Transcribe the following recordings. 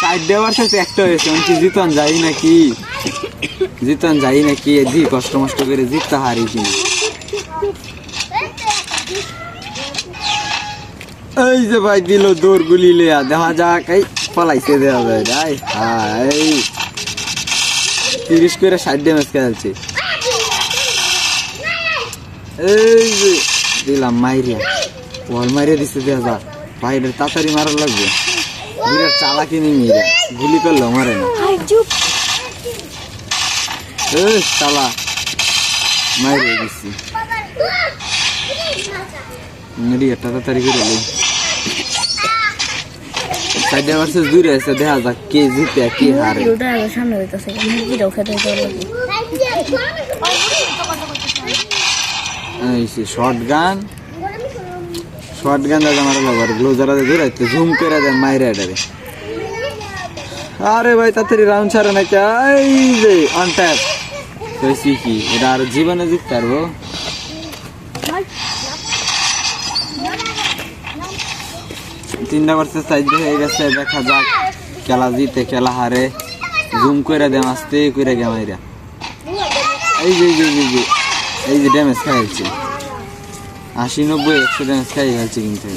side দেওয়ার সাথে একটা হয়েছে কি জিতন যাই নাকি এদি কষ্ট মষ্ট করে জিততে হারি কিনা এই যে ভাই দিল দৌড় গুলি লিয়া দেখা যাক এই পলাইছে দেওয়া যায় যাই হাই 30 করে 60 ড্যামেজ খেলছে এই যে দিলাম মাইরিয়া ওয়াল মাইরিয়া দিচ্ছে দেখা যাক ভাই এটা তাড়াতাড়ি মারা লাগবে বিরাট চালাকি নেই মেয়েরা গুলি করলো মারে না এই চালা মাইরিয়া দিচ্ছি মেরিয়া তাড়াতাড়ি করে লো সাইডে ভার্সেস দূরে আছে দেখা যাক কে জিতে কে হারে সামনে হইতাছে মুরগিটাও খেতে লাগবে এই শটগান দাদা মারা লাগবে গ্লোজারা দূরাইতে জুম করে দেন মাইরে এটারে আরে ভাই তাড়াতাড়ি রাউন্ড ছাড়ে না এই যে অন ট্যাপ কইছি কি এটা আর জীবনে জিততে পারবো তিনটা ভার্সেস সাইড হয়ে গেছে দেখা যাক খেলা জিতে খেলা হারে জুম করে দেন আস্তে করে গে মাইরা এই যে ড্যামেজ খাইছে 80-90-100 ড্যামেজ খাই ফেলছে কিন্তু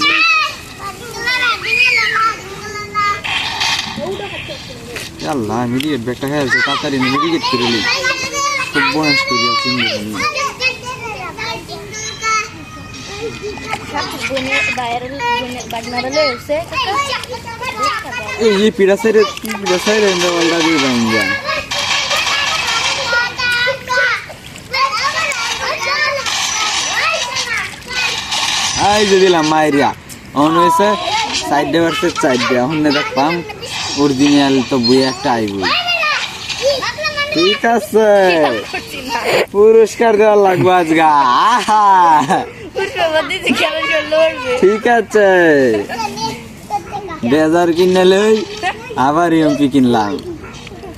আল্লাহ মিডিয়েট ব্যাগটা খাইছে তাড়াতাড়ি মিডিয়েট করে লি খুব বোনাস করে চিন্তা এই পিড়া সাইডে ওয়ালটা দিয়ে যান যা এই যে দিলাম মাইরিয়া অন হয়েছে সাইডে ভার্সেস সাইডে এখন দেখলাম অরিজিনাল তো বই একটা আইব ঠিক আছে পুরস্কার দেওয়ার লাগবে আজগা ঠিক আছে বেজার কিনলে আবার এমপি কিনলাম